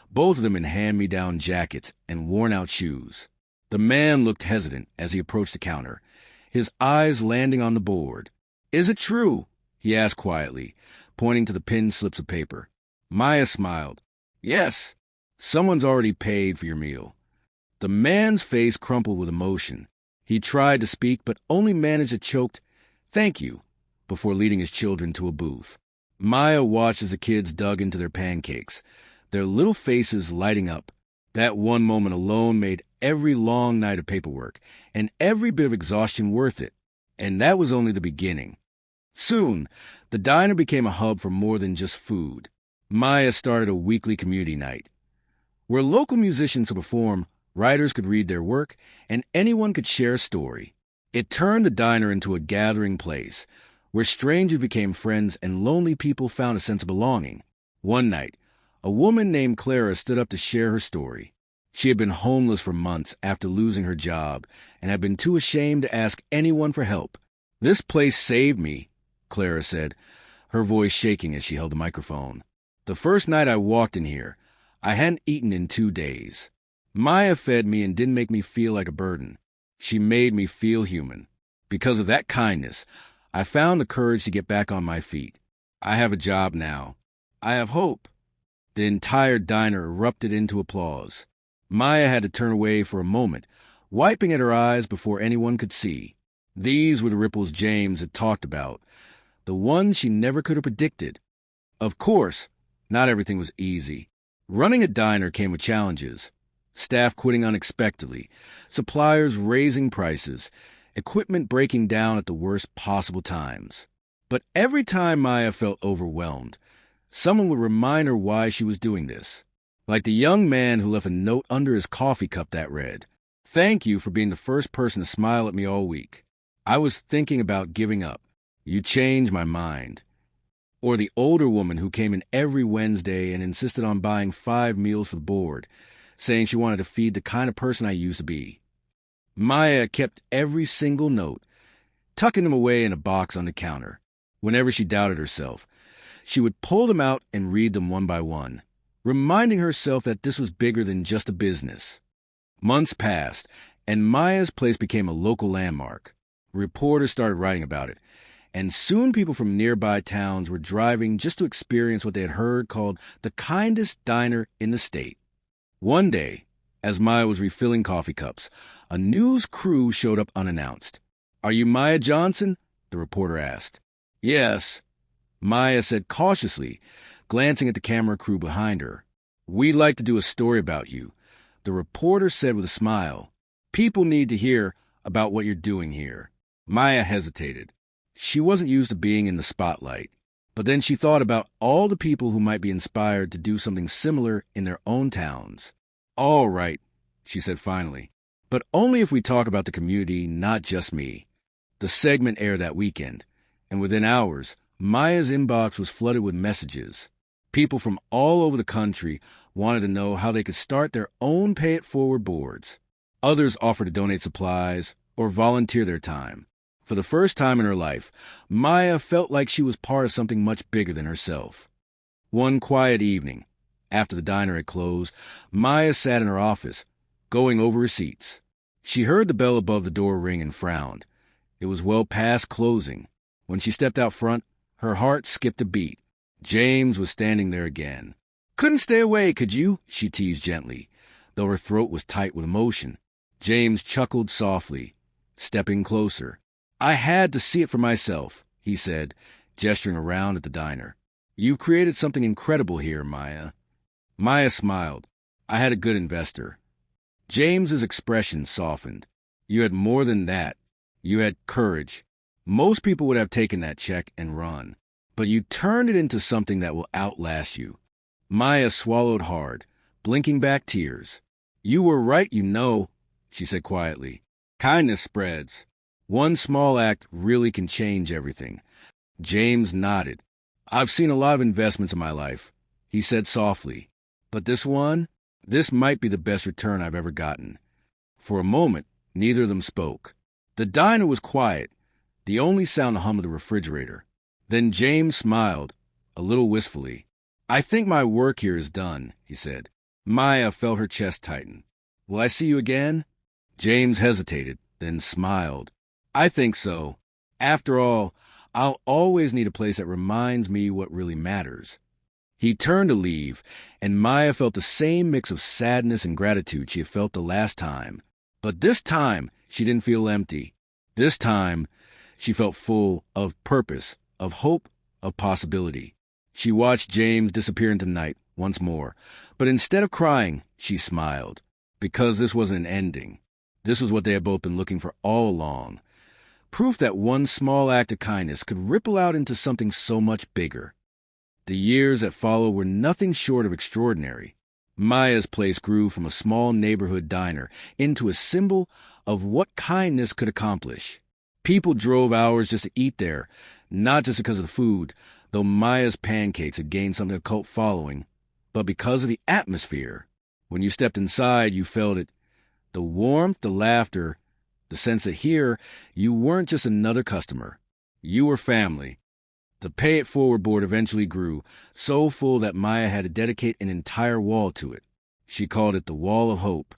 both of them in hand-me-down jackets and worn-out shoes. The man looked hesitant as he approached the counter, his eyes landing on the board. "Is it true?" he asked quietly, pointing to the pinned slips of paper. Maya smiled. "Yes, someone's already paid for your meal." The man's face crumpled with emotion. He tried to speak, but only managed a choked, "Thank you," before leading his children to a booth. Maya watched as the kids dug into their pancakes, their little faces lighting up. That one moment alone made every long night of paperwork and every bit of exhaustion worth it. And that was only the beginning. Soon, the diner became a hub for more than just food. Maya started a weekly community night, where local musicians would perform, writers could read their work, and anyone could share a story. It turned the diner into a gathering place, where strangers became friends and lonely people found a sense of belonging. One night, a woman named Clara stood up to share her story. She had been homeless for months after losing her job and had been too ashamed to ask anyone for help. "This place saved me," Clara said, her voice shaking as she held the microphone. "The first night I walked in here, I hadn't eaten in 2 days. Maya fed me and didn't make me feel like a burden. She made me feel human. Because of that kindness, I found the courage to get back on my feet. I have a job now. I have hope." The entire diner erupted into applause. Maya had to turn away for a moment, wiping at her eyes before anyone could see. These were the ripples James had talked about, the ones she never could have predicted. Of course, not everything was easy. Running a diner came with challenges. Staff quitting unexpectedly, suppliers raising prices, equipment breaking down at the worst possible times. But every time Maya felt overwhelmed, someone would remind her why she was doing this. Like the young man who left a note under his coffee cup that read, "Thank you for being the first person to smile at me all week. I was thinking about giving up. You changed my mind." Or the older woman who came in every Wednesday and insisted on buying 5 meals for the board, saying she wanted to feed the kind of person I used to be. Maya kept every single note, tucking them away in a box on the counter. Whenever she doubted herself, she would pull them out and read them one by one, reminding herself that this was bigger than just a business. Months passed, and Maya's place became a local landmark. Reporters started writing about it, and soon people from nearby towns were driving just to experience what they had heard called the kindest diner in the state. One day, as Maya was refilling coffee cups, a news crew showed up unannounced. "Are you Maya Johnson?" the reporter asked. "Yes," Maya said cautiously, glancing at the camera crew behind her. "We'd like to do a story about you," the reporter said with a smile. "People need to hear about what you're doing here." Maya hesitated. She wasn't used to being in the spotlight, but then she thought about all the people who might be inspired to do something similar in their own towns. "All right," she said finally, "but only if we talk about the community, not just me." The segment aired that weekend, and within hours, Maya's inbox was flooded with messages. People from all over the country wanted to know how they could start their own pay-it-forward boards. Others offered to donate supplies or volunteer their time. For the first time in her life, Maya felt like she was part of something much bigger than herself. One quiet evening, after the diner had closed, Maya sat in her office, going over receipts. She heard the bell above the door ring and frowned. It was well past closing. When she stepped out front, her heart skipped a beat. James was standing there again. "Couldn't stay away, could you?" she teased gently, though her throat was tight with emotion. James chuckled softly, stepping closer. "I had to see it for myself," he said, gesturing around at the diner. "You've created something incredible here, Maya." Maya smiled. "I had a good investor." James's expression softened. "You had more than that. You had courage. Most people would have taken that check and run, but you turned it into something that will outlast you." Maya swallowed hard, blinking back tears. "You were right, she said quietly. "Kindness spreads. One small act really can change everything." James nodded. "I've seen a lot of investments in my life," he said softly, "but this might be the best return I've ever gotten." For a moment, neither of them spoke. The diner was quiet, the only sound the hum of the refrigerator. Then James smiled, a little wistfully. "I think my work here is done," he said. Maya felt her chest tighten. "Will I see you again?" James hesitated, then smiled. "I think so. After all, I'll always need a place that reminds me what really matters." He turned to leave, and Maya felt the same mix of sadness and gratitude she had felt the last time. But this time, she didn't feel empty. This time, she felt full of purpose, of hope, of possibility. She watched James disappear into the night once more, but instead of crying, she smiled, because this wasn't an ending. This was what they had both been looking for all along. Proof that one small act of kindness could ripple out into something so much bigger. The years that followed were nothing short of extraordinary. Maya's place grew from a small neighborhood diner into a symbol of what kindness could accomplish. People drove hours just to eat there, not just because of the food, though Maya's pancakes had gained something of a cult following, but because of the atmosphere. When you stepped inside, you felt it. The warmth, the laughter, the sense that here, you weren't just another customer. You were family. The Pay It Forward board eventually grew, so full that Maya had to dedicate an entire wall to it. She called it the Wall of Hope.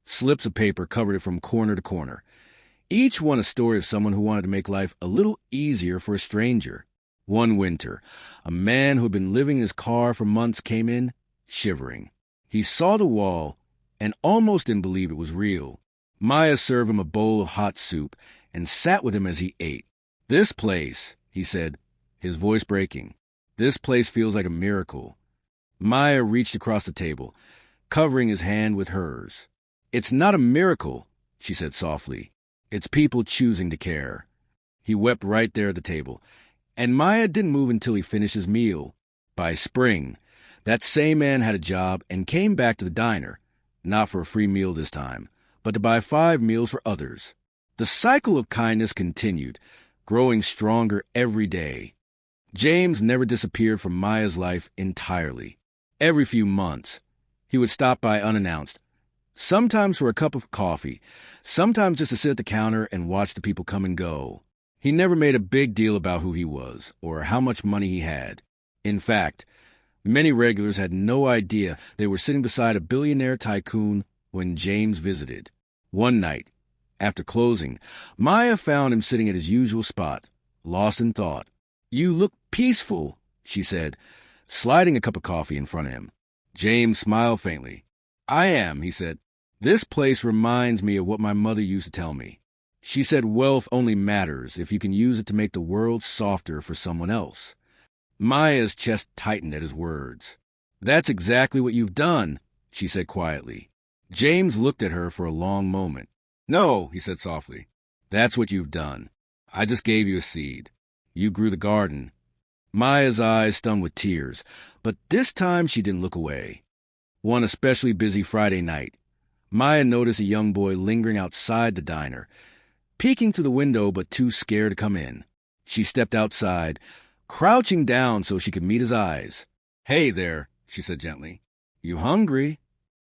Slips of paper covered it from corner to corner. Each one a story of someone who wanted to make life a little easier for a stranger. One winter, a man who had been living in his car for months came in, shivering. He saw the wall and almost didn't believe it was real. Maya served him a bowl of hot soup and sat with him as he ate. "This place," he said, his voice breaking, "this place feels like a miracle." Maya reached across the table, covering his hand with hers. "It's not a miracle," she said softly. "It's people choosing to care." He wept right there at the table, and Maya didn't move until he finished his meal. By spring, that same man had a job and came back to the diner, not for a free meal this time, but to buy 5 meals for others. The cycle of kindness continued, growing stronger every day. James never disappeared from Maya's life entirely. Every few months, he would stop by unannounced, sometimes for a cup of coffee, sometimes just to sit at the counter and watch the people come and go. He never made a big deal about who he was or how much money he had. In fact, many regulars had no idea they were sitting beside a billionaire tycoon when James visited. One night, after closing, Maya found him sitting at his usual spot, lost in thought. "You look peaceful," she said, sliding a cup of coffee in front of him. James smiled faintly. "I am," he said. "This place reminds me of what my mother used to tell me. She said wealth only matters if you can use it to make the world softer for someone else." Maya's chest tightened at his words. "That's exactly what you've done," she said quietly. James looked at her for a long moment. "No," he said softly. "That's what you've done. I just gave you a seed. You grew the garden." Maya's eyes stung with tears, but this time she didn't look away. One especially busy Friday night, Maya noticed a young boy lingering outside the diner, peeking through the window but too scared to come in. She stepped outside, crouching down so she could meet his eyes. "Hey there," she said gently. "You hungry?"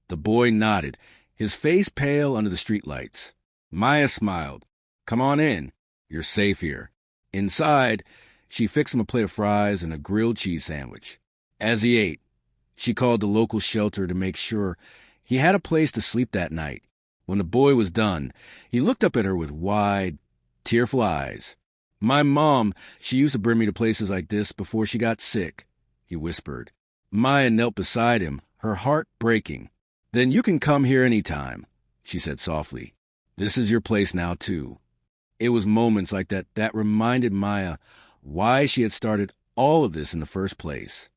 The boy nodded, his face pale under the streetlights. Maya smiled. "Come on in. You're safe here." Inside, she fixed him a plate of fries and a grilled cheese sandwich. As he ate, she called the local shelter to make sure he had a place to sleep that night. When the boy was done, he looked up at her with wide, tearful eyes. "My mom, she used to bring me to places like this before she got sick," he whispered. Maya knelt beside him, her heart breaking. "Then you can come here any time," she said softly. "This is your place now, too." It was moments like that that reminded Maya why she had started all of this in the first place.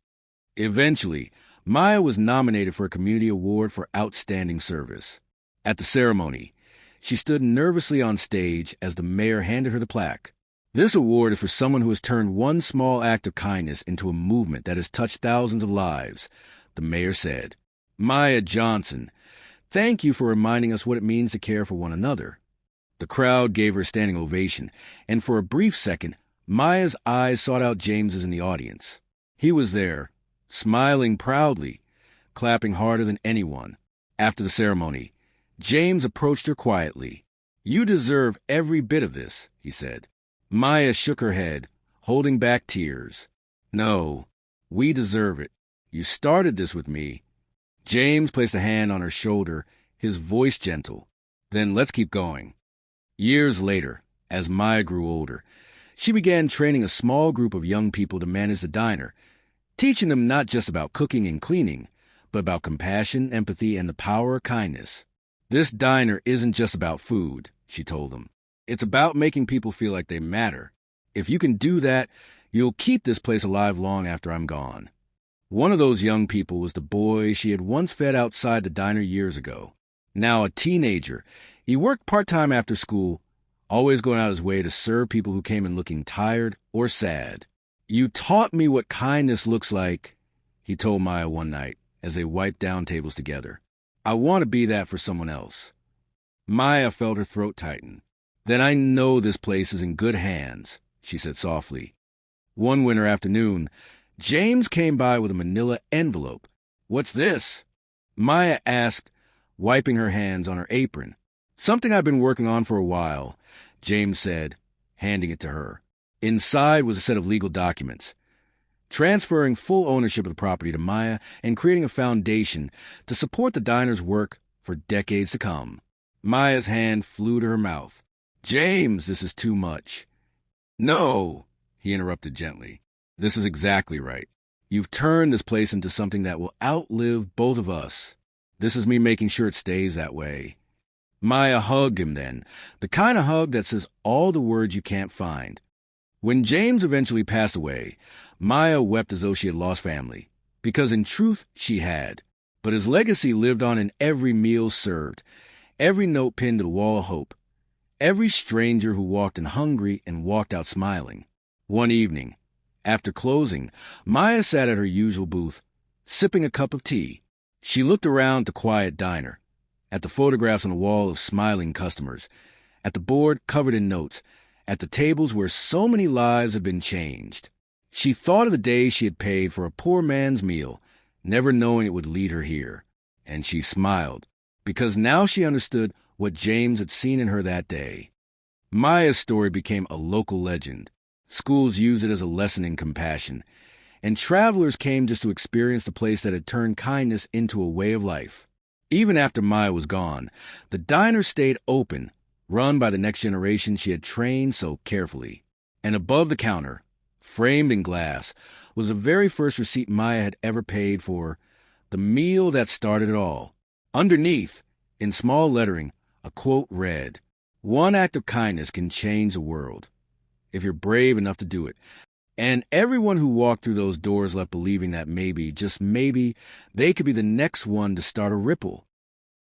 Eventually, Maya was nominated for a community award for outstanding service. At the ceremony, she stood nervously on stage as the mayor handed her the plaque. "This award is for someone who has turned one small act of kindness into a movement that has touched thousands of lives," the mayor said. "Maya Johnson, thank you for reminding us what it means to care for one another." The crowd gave her a standing ovation, and for a brief second, Maya's eyes sought out James's in the audience. He was there, smiling proudly, clapping harder than anyone. After the ceremony, James approached her quietly. "You deserve every bit of this," he said. Maya shook her head, holding back tears. "No, we deserve it. You started this with me." James placed a hand on her shoulder, his voice gentle. "Then let's keep going." Years later, as Maya grew older, she began training a small group of young people to manage the diner, teaching them not just about cooking and cleaning, but about compassion, empathy, and the power of kindness. "This diner isn't just about food," she told them. "It's about making people feel like they matter. If you can do that, you'll keep this place alive long after I'm gone." One of those young people was the boy she had once fed outside the diner years ago. Now a teenager, he worked part-time after school, always going out his way to serve people who came in looking tired or sad. "You taught me what kindness looks like," he told Maya one night as they wiped down tables together. "I want to be that for someone else." Maya felt her throat tighten. "Then I know this place is in good hands," she said softly. One winter afternoon, James came by with a manila envelope. "What's this?" Maya asked, wiping her hands on her apron. "Something I've been working on for a while," James said, handing it to her. Inside was a set of legal documents, transferring full ownership of the property to Maya and creating a foundation to support the diner's work for decades to come. Maya's hand flew to her mouth. "James, this is too much." "No," he interrupted gently. "This is exactly right. You've turned this place into something that will outlive both of us. This is me making sure it stays that way." Maya hugged him then, the kind of hug that says all the words you can't find. When James eventually passed away, Maya wept as though she had lost family, because in truth she had. But his legacy lived on in every meal served, every note pinned to the wall of hope, every stranger who walked in hungry and walked out smiling. One evening, after closing, Maya sat at her usual booth, sipping a cup of tea. She looked around the quiet diner, at the photographs on the wall of smiling customers, at the board covered in notes, at the tables where so many lives had been changed. She thought of the day she had paid for a poor man's meal, never knowing it would lead her here, and she smiled, because now she understood what James had seen in her that day. Maya's story became a local legend. Schools used it as a lesson in compassion, and travelers came just to experience the place that had turned kindness into a way of life. Even after Maya was gone, the diner stayed open, run by the next generation she had trained so carefully. And above the counter, framed in glass, was the very first receipt Maya had ever paid for the meal that started it all. Underneath, in small lettering, a quote read, "One act of kindness can change the world, if you're brave enough to do it." And everyone who walked through those doors left believing that maybe, just maybe, they could be the next one to start a ripple.